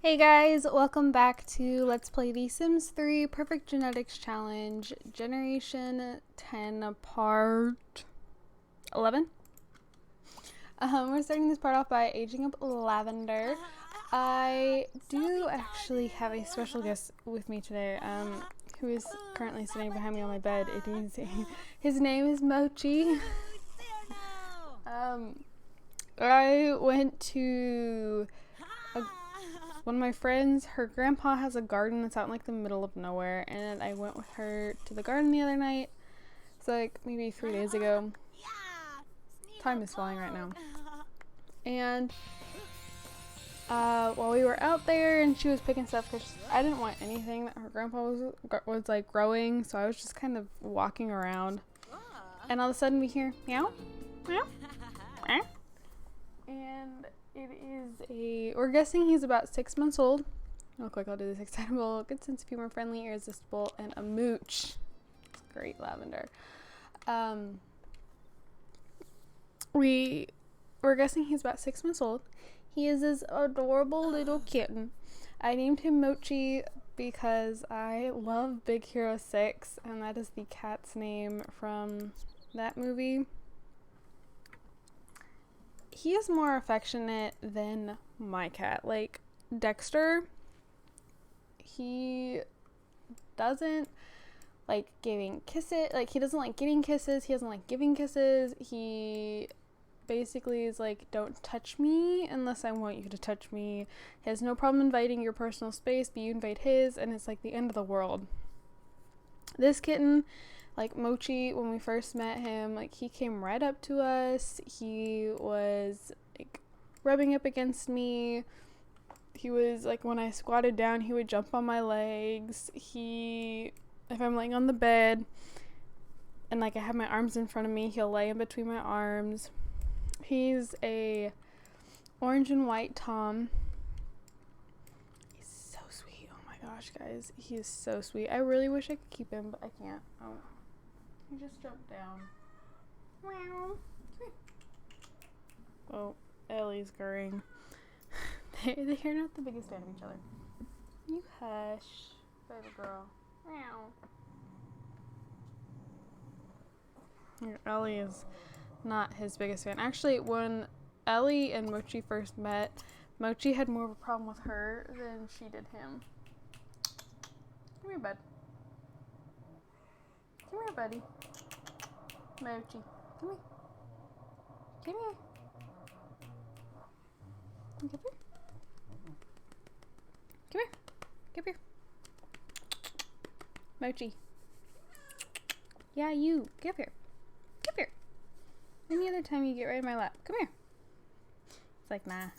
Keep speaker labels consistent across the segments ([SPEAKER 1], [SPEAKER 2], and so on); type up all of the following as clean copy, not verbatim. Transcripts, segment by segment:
[SPEAKER 1] Hey guys, welcome back to Let's Play The Sims 3 Perfect Genetics Challenge, Generation 10 Part 11. We're starting this part off by aging up Lavender. I do actually have a special guest with me today, who is currently sitting behind me on my bed. His name is Mochi. I went to one of my friends, her grandpa has a garden that's out in like the middle of nowhere, and I went with her to the garden the other night. It's like maybe 3 days ago. Time is flying right now. And while we were out there and she was picking stuff, because I didn't want anything that her grandpa was like growing, so I was just kind of walking around. And all of a sudden we hear meow, meow, meow. And it is we're guessing he's about 6 months old. Real quick, I'll do this: excitable, good sense of humor, friendly, irresistible, and a mooch. It's great, Lavender. We're guessing he's about 6 months old. He is this adorable little kitten. I named him Mochi because I love Big Hero 6, and that is the cat's name from that movie. He is more affectionate than my cat. Like Dexter, he doesn't like giving kisses. Like, he doesn't like getting kisses. He doesn't like giving kisses. He basically is like, don't touch me unless I want you to touch me. He has no problem inviting your personal space, but you invite his, and it's like the end of the world. This kitten, like Mochi, when we first met him, like, he came right up to us. He was like rubbing up against me. He was like, when I squatted down, he would jump on my legs. If I'm laying on the bed and like I have my arms in front of me, he'll lay in between my arms. He's a orange and white Tom. He's so sweet. Oh my gosh, guys, he is so sweet. I really wish I could keep him, but I can't. Oh, he just jumped down. Meow. Oh, Ellie's growing. They're not the biggest fan of each other. You hush, baby girl. Meow. Ellie is not his biggest fan. Actually, when Ellie and Mochi first met, Mochi had more of a problem with her than she did him. Come here, bud. Come here, buddy. Mochi. Come here. Come here. Come here. Come here. Come here. Mochi. Yeah, you. Come here. Come here. Any other time you get right in my lap. Come here. It's like, nah.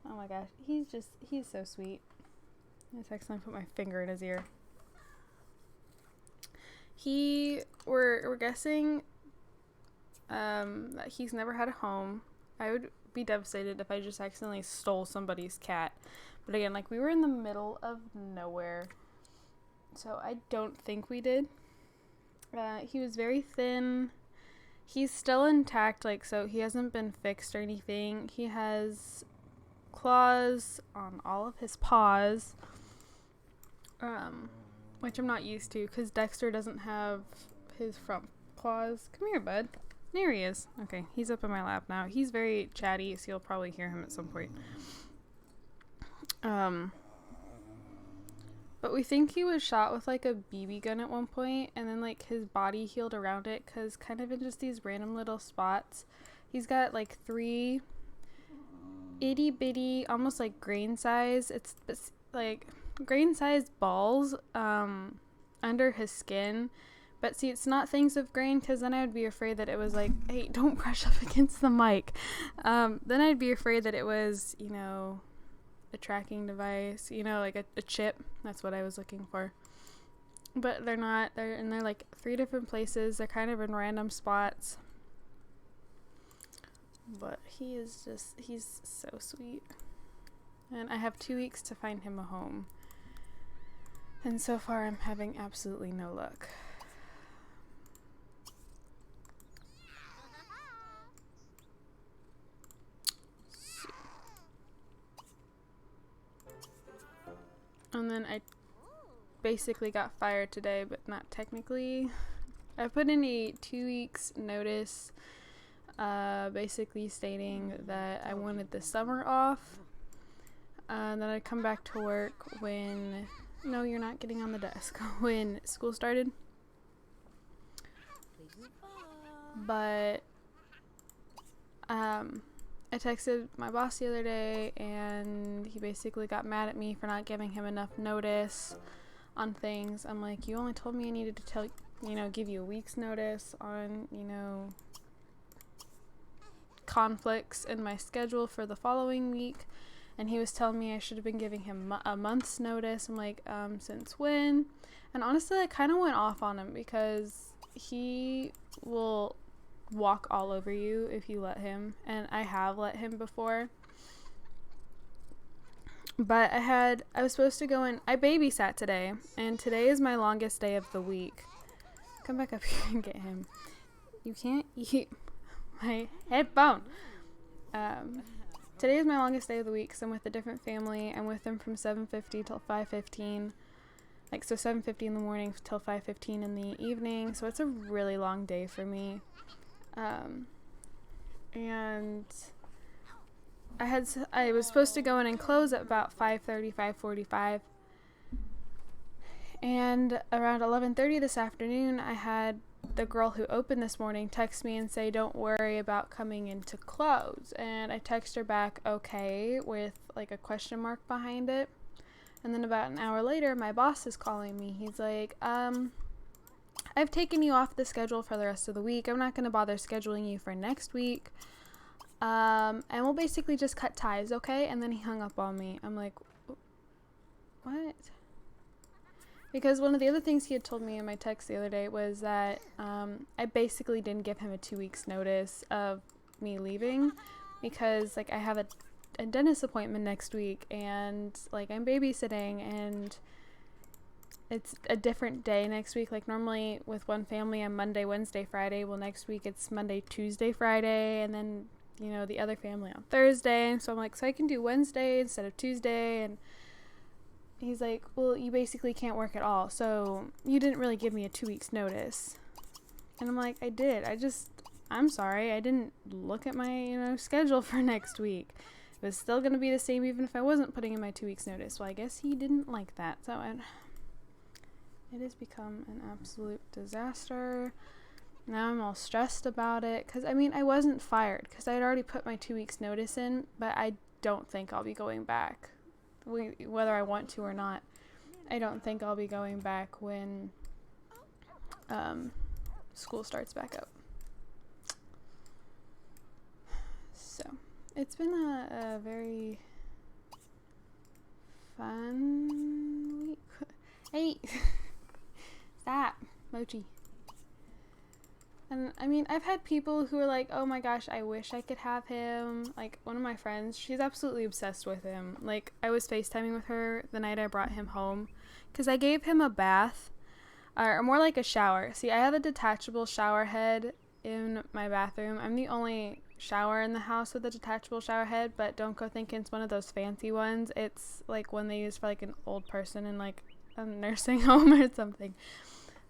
[SPEAKER 1] Oh my gosh. He's so sweet. Let's accidentally put my finger in his ear. We're guessing that he's never had a home. I would be devastated if I just accidentally stole somebody's cat. But again, like, we were in the middle of nowhere, so I don't think we did. He was very thin. He's still intact, like, so he hasn't been fixed or anything. He has claws on all of his paws, which I'm not used to because Dexter doesn't have his front claws. Come here, bud. There he is. Okay, he's up in my lap now. He's very chatty, so you'll probably hear him at some point. But we think he was shot with like a BB gun at one point, and then like his body healed around it, because kind of in just these random little spots, he's got like 3 itty bitty, almost like grain size, it's like grain sized balls under his skin. But see, it's not things of grain, because then I would be afraid that it was like, hey, don't brush up against the mic. Then I'd be afraid that it was, you know, a tracking device, you know, like a chip. That's what I was looking for. But they're not. They're like 3 different places. They're kind of in random spots. But he's so sweet. And I have 2 weeks to find him a home. And so far I'm having absolutely no luck. And then I basically got fired today, but not technically. I put in a 2 weeks notice, basically stating that I wanted the summer off, and then I'd come back to work when, no, you're not getting on the desk, when school started. But I texted my boss the other day, and he basically got mad at me for not giving him enough notice on things. I'm like, you only told me I needed to give you a week's notice on, conflicts in my schedule for the following week. And he was telling me I should have been giving him a month's notice. I'm like, since when? And honestly, I kind of went off on him because he will walk all over you if you let him. And I have let him before. But I was supposed to go in, I babysat today. And today is my longest day of the week. Come back up here and get him. You can't eat my headphone. Today is my longest day of the week because I'm with a different family. I'm with them from 7:50 till 5:15. So 7:50 in the morning till 5:15 in the evening. So it's a really long day for me. And I was supposed to go in and close at about 5:30, 5:45. And around 11:30 this afternoon, I had the girl who opened this morning text me and say, don't worry about coming in to close. And I text her back, okay, with like a question mark behind it. And then about an hour later, my boss is calling me. He's like, I've taken you off the schedule for the rest of the week. I'm not going to bother scheduling you for next week. And we'll basically just cut ties, okay? And then he hung up on me. I'm like, what? Because one of the other things he had told me in my text the other day was that I basically didn't give him a 2 weeks notice of me leaving because I have a dentist appointment next week, and I'm babysitting, and it's a different day next week. Normally with one family I'm Monday, Wednesday, Friday. Well, next week it's Monday, Tuesday, Friday, and then the other family on Thursday. And so I'm like, so I can do Wednesday instead of Tuesday. And he's like, well, you basically can't work at all, so you didn't really give me a 2 weeks notice. And I'm like, I did. I'm sorry, I didn't look at my schedule for next week. It was still going to be the same even if I wasn't putting in my 2 weeks notice. Well, I guess he didn't like that. So it has become an absolute disaster. Now I'm all stressed about it because I wasn't fired because I had already put my 2 weeks notice in, but I don't think I'll be going back. Whether I want to or not, I don't think I'll be going back when school starts back up. So it's been a very fun week. Hey, stop, Mochi. And I've had people who are like, oh my gosh, I wish I could have him. One of my friends, she's absolutely obsessed with him. I was FaceTiming with her the night I brought him home because I gave him a bath, or more like a shower. See, I have a detachable shower head in my bathroom. I'm the only shower in the house with a detachable shower head, but don't go thinking it's one of those fancy ones. It's one they use for an old person in a nursing home or something.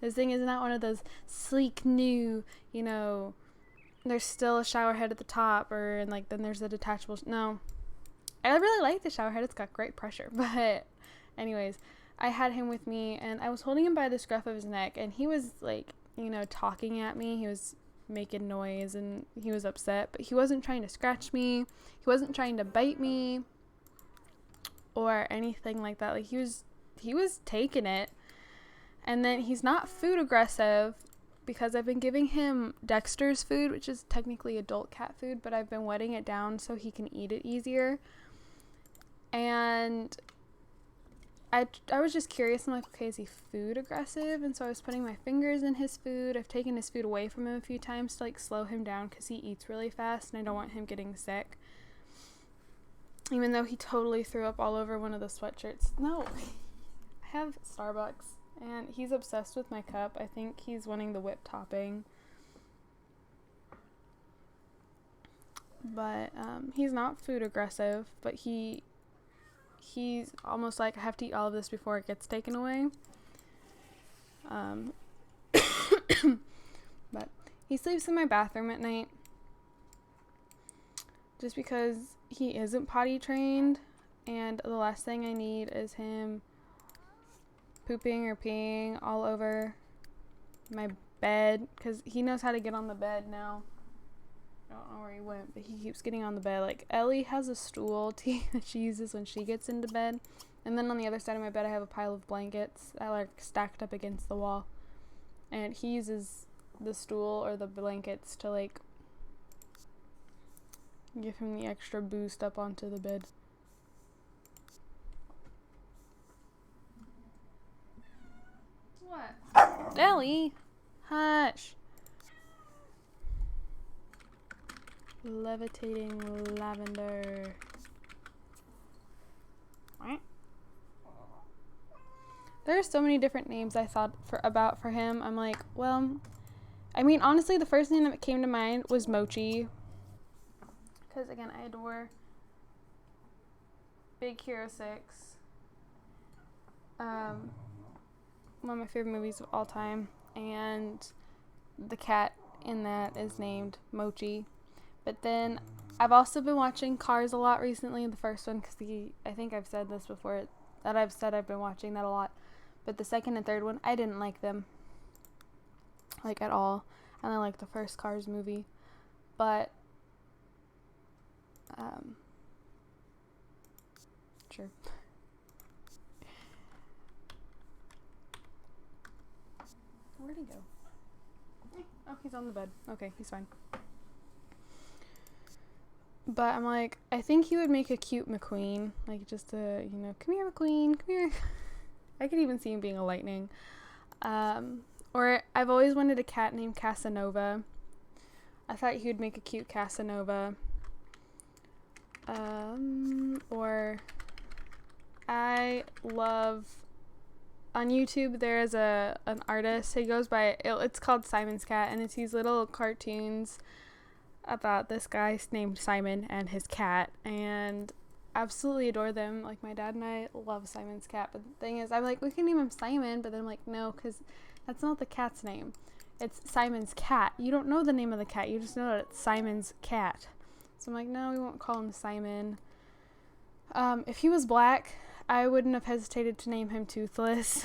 [SPEAKER 1] This thing is not one of those sleek new, there's still a shower head at the top, or then there's a detachable. No, I really like the shower head. It's got great pressure. But anyways, I had him with me, and I was holding him by the scruff of his neck, and he was talking at me. He was making noise, and he was upset, but he wasn't trying to scratch me. He wasn't trying to bite me or anything like that. He was taking it. And then he's not food aggressive because I've been giving him Dexter's food, which is technically adult cat food, but I've been wetting it down so he can eat it easier. And I was just curious. I'm like, okay, is he food aggressive? And so I was putting my fingers in his food. I've taken his food away from him a few times to slow him down because he eats really fast and I don't want him getting sick. Even though he totally threw up all over one of the sweatshirts. No, I have Starbucks. And he's obsessed with my cup. I think he's wanting the whipped topping. But he's not food aggressive, but he he's almost like, I have to eat all of this before it gets taken away. But he sleeps in my bathroom at night just because he isn't potty trained, and the last thing I need is him pooping or peeing all over my bed, because he knows how to get on the bed now. I don't know where he went, but he keeps getting on the bed. Like, Ellie has a stool that she uses when she gets into bed, and then on the other side of my bed I have a pile of blankets that are like stacked up against the wall, and he uses the stool or the blankets to like give him the extra boost up onto the bed. What? Ellie, hush. Levitating lavender. There are so many different names I thought about for him. I'm like, well, I mean, honestly, the first name that came to mind was Mochi. Because, again, I adore Big Hero 6. One of my favorite movies of all time. And the cat in that is named Mochi. But then I've also been watching Cars a lot recently, the first one, because I think I've said this before, that I've been watching that a lot. But the second and third one, I didn't like them, like, at all. And I liked the first Cars movie. But, sure. Where'd he go? Oh, he's on the bed. Okay, he's fine. But I'm like, I think he would make a cute McQueen. Like, just a, come here, McQueen, come here. I could even see him being a Lightning. Or I've always wanted a cat named Casanova. I thought he would make a cute Casanova. Or I love, on YouTube there is an artist. He goes by, it's called Simon's Cat, and it's these little cartoons about this guy named Simon and his cat, and absolutely adore them. Like, my dad and I love Simon's Cat, but the thing is, I'm like, we can name him Simon, but then I'm like, no, because that's not the cat's name. It's Simon's cat. You don't know the name of the cat, you just know that it's Simon's cat. So I'm like, no, we won't call him Simon. If he was black, I wouldn't have hesitated to name him Toothless.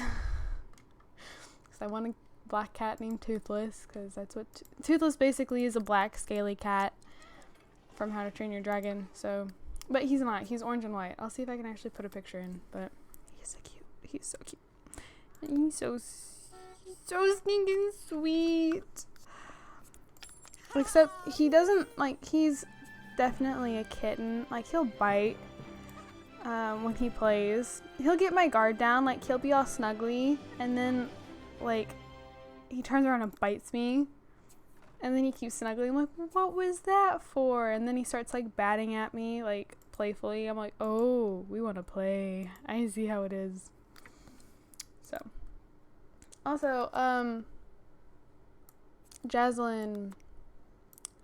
[SPEAKER 1] Because I want a black cat named Toothless, because that's what Toothless basically is, a black scaly cat from How to Train Your Dragon. So, but he's not, he's orange and white. I'll see if I can actually put a picture in, but he's so cute, and he's so stinking sweet. Except he doesn't, like, he's definitely a kitten. Like, he'll bite when he plays. He'll get my guard down, like, he'll be all snuggly, and then, like, he turns around and bites me, and then he keeps snuggling. I'm like, what was that for? And then he starts, like, batting at me, like, playfully. I'm like, oh, we want to play. I see how it is. So, also, Jaslyn,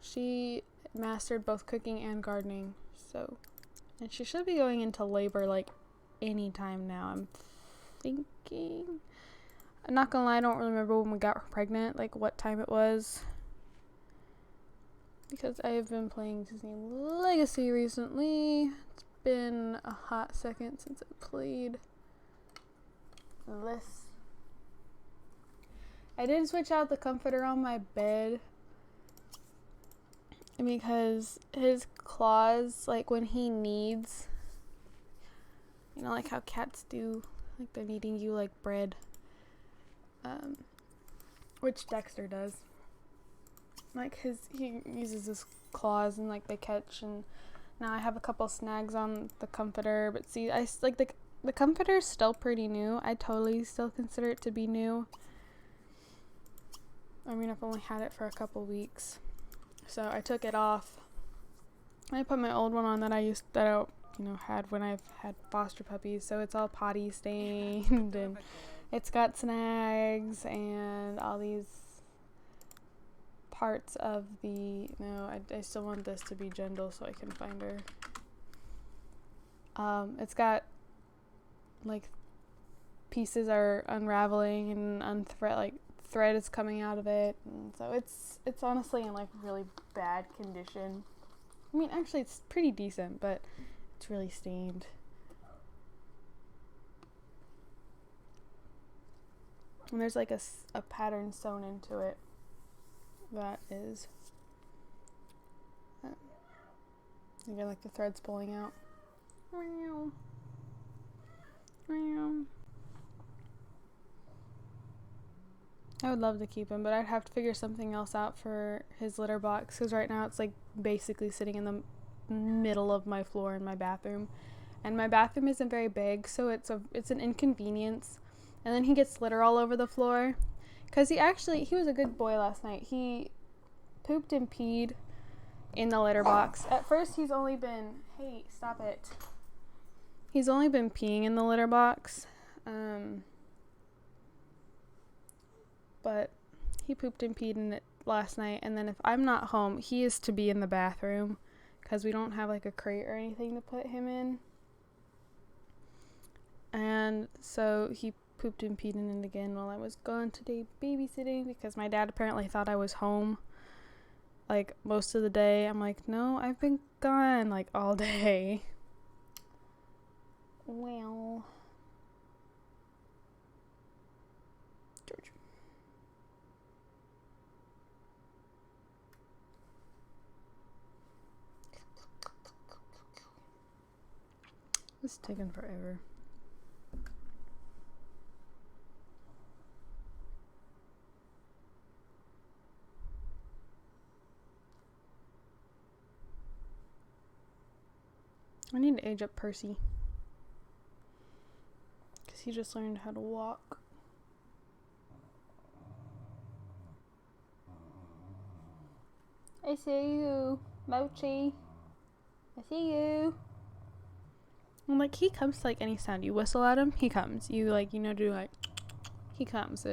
[SPEAKER 1] she mastered both cooking and gardening, so, and she should be going into labor, like, anytime now, I'm thinking. I'm not gonna lie, I don't really remember when we got her pregnant, like what time it was, because I have been playing Disney Legacy recently. It's been a hot second since I played this. I did switch out the comforter on my bed because his claws, like when he needs, like how cats do, like they're kneading you like bread. Which Dexter does. Like he uses his claws and like they catch, and now I have a couple snags on the comforter, but see, I like the comforter's still pretty new. I totally still consider it to be new. I mean, I've only had it for a couple weeks, so I took it off. I put my old one on that I had when I've had foster puppies, so it's all potty stained and it's got snags and all these parts of the, I still want this to be Jendal so I can find her. It's got like pieces are unraveling and thread is coming out of it, and so it's honestly in like really bad condition. I mean, actually it's pretty decent, but it's really stained. And there's like a pattern sewn into it that is again, like the thread's pulling out. I would love to keep him, but I'd have to figure something else out for his litter box, because right now it's like basically sitting in the middle of my floor in my bathroom, and my bathroom isn't very big, so it's an inconvenience. And then he gets litter all over the floor, because he was a good boy last night. He pooped and peed in the litter box. At first he's only been peeing in the litter box, but he pooped and peed in it last night. And then if I'm not home, he is to be in the bathroom, because we don't have like a crate or anything to put him in. And so he pooped and peed in it again while I was gone today babysitting, because my dad apparently thought I was home like most of the day. I'm like, no, I've been gone like all day. Well, George. It's taking forever. I need to age up Percy, because he just learned how to walk. I see you, Mochi. I see you. And like, he comes to like any sound. You whistle at him, he comes. You like, do like, he comes.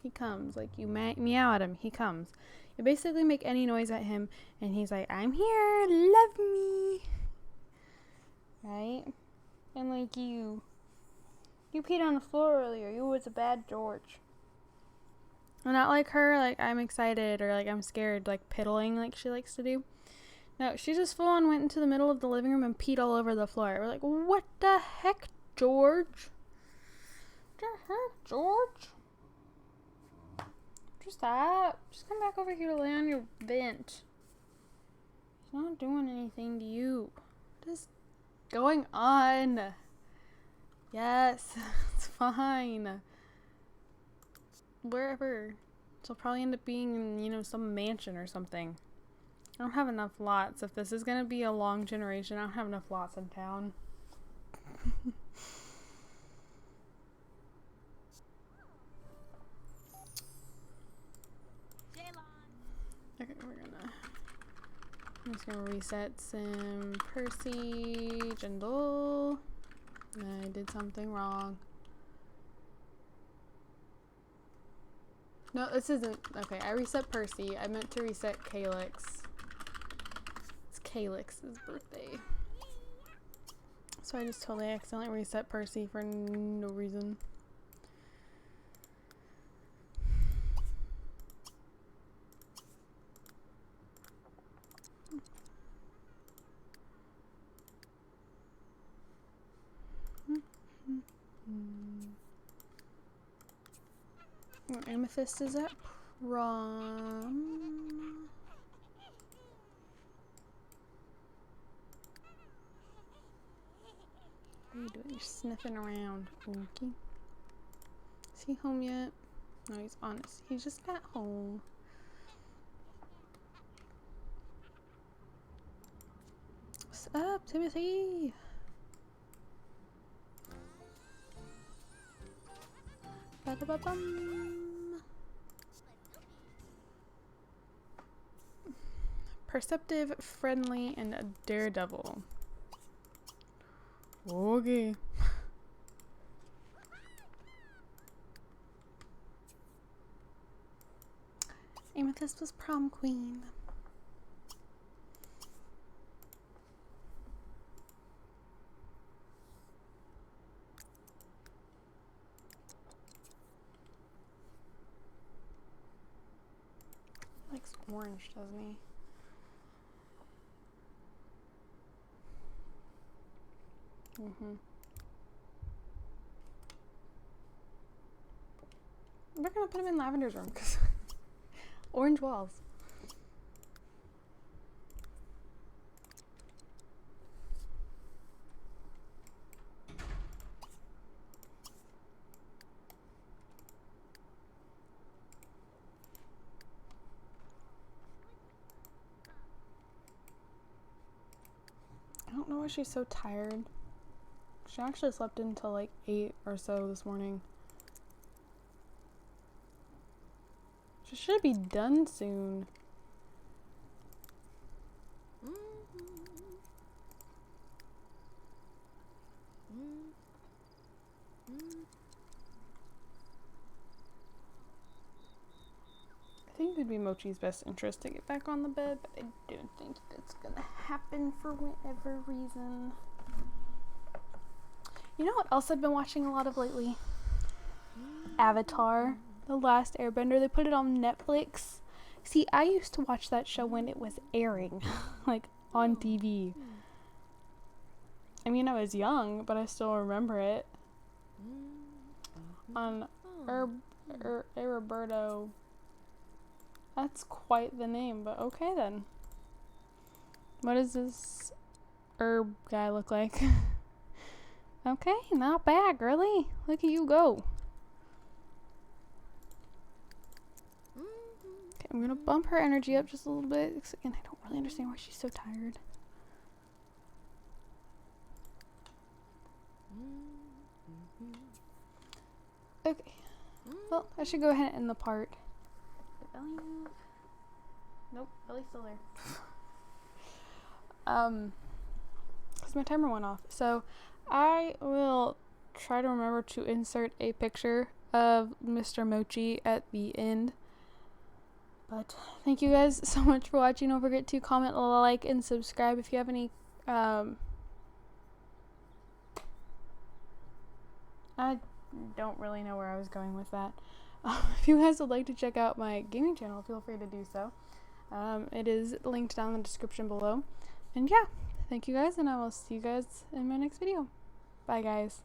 [SPEAKER 1] He comes. Like, you meow at him, he comes. You basically make any noise at him, and he's like, I'm here, love me. Right? And like, you peed on the floor earlier. You was a bad George. And not like her, like I'm excited or like I'm scared, like piddling like she likes to do. No, she just full on went into the middle of the living room and peed all over the floor. We're like, what the heck, George? What the heck, George? Just stop. Just come back over here to lay on your vent. He's not doing anything to you. What is going on? Yes, it's fine. Wherever. She'll probably end up being in, some mansion or something. I don't have enough lots. If this is going to be a long generation, I don't have enough lots in town. Okay, I'm just gonna reset some Percy Jindal. I did something wrong. No, this isn't. Okay, I reset Percy. I meant to reset Calyx. It's Calyx's birthday. So I just totally accidentally reset Percy for no reason. Amethyst is at prom. What are you doing? You're sniffing around, Winky. Is he home yet? No, he's honest. He just got home. What's up, Timothy? Ba-da-ba-bum. Perceptive, friendly, and a daredevil. Okay. Amethyst was prom queen. orange, doesn't he? We're gonna put him in Lavender's room because orange walls. I don't know why she's so tired. She actually slept until like 8 or so this morning. She should be done soon. I think it would be Mochi's best interest to get back on the bed, but I don't think that's gonna happen for whatever reason. You know what else I've been watching a lot of lately? Avatar, The Last Airbender. They put it on Netflix. See, I used to watch that show when it was airing, like on TV. I mean, I was young, but I still remember it. On Roberto. That's quite the name, but okay then. What does this herb guy look like? Okay, not bad, girly. Look at you go. Okay, I'm gonna bump her energy up just a little bit. Again, I don't really understand why she's so tired. Okay. Well, I should go ahead and end the part. Did Belly move? Nope, Belly's still there. Because my timer went off. So I will try to remember to insert a picture of Mr. Mochi at the end. But thank you guys so much for watching. Don't forget to comment, like, and subscribe if you have any I don't really know where I was going with that. If you guys would like to check out my gaming channel, feel free to do so. It is linked down in the description below. And yeah, thank you guys, and I will see you guys in my next video. Bye, guys.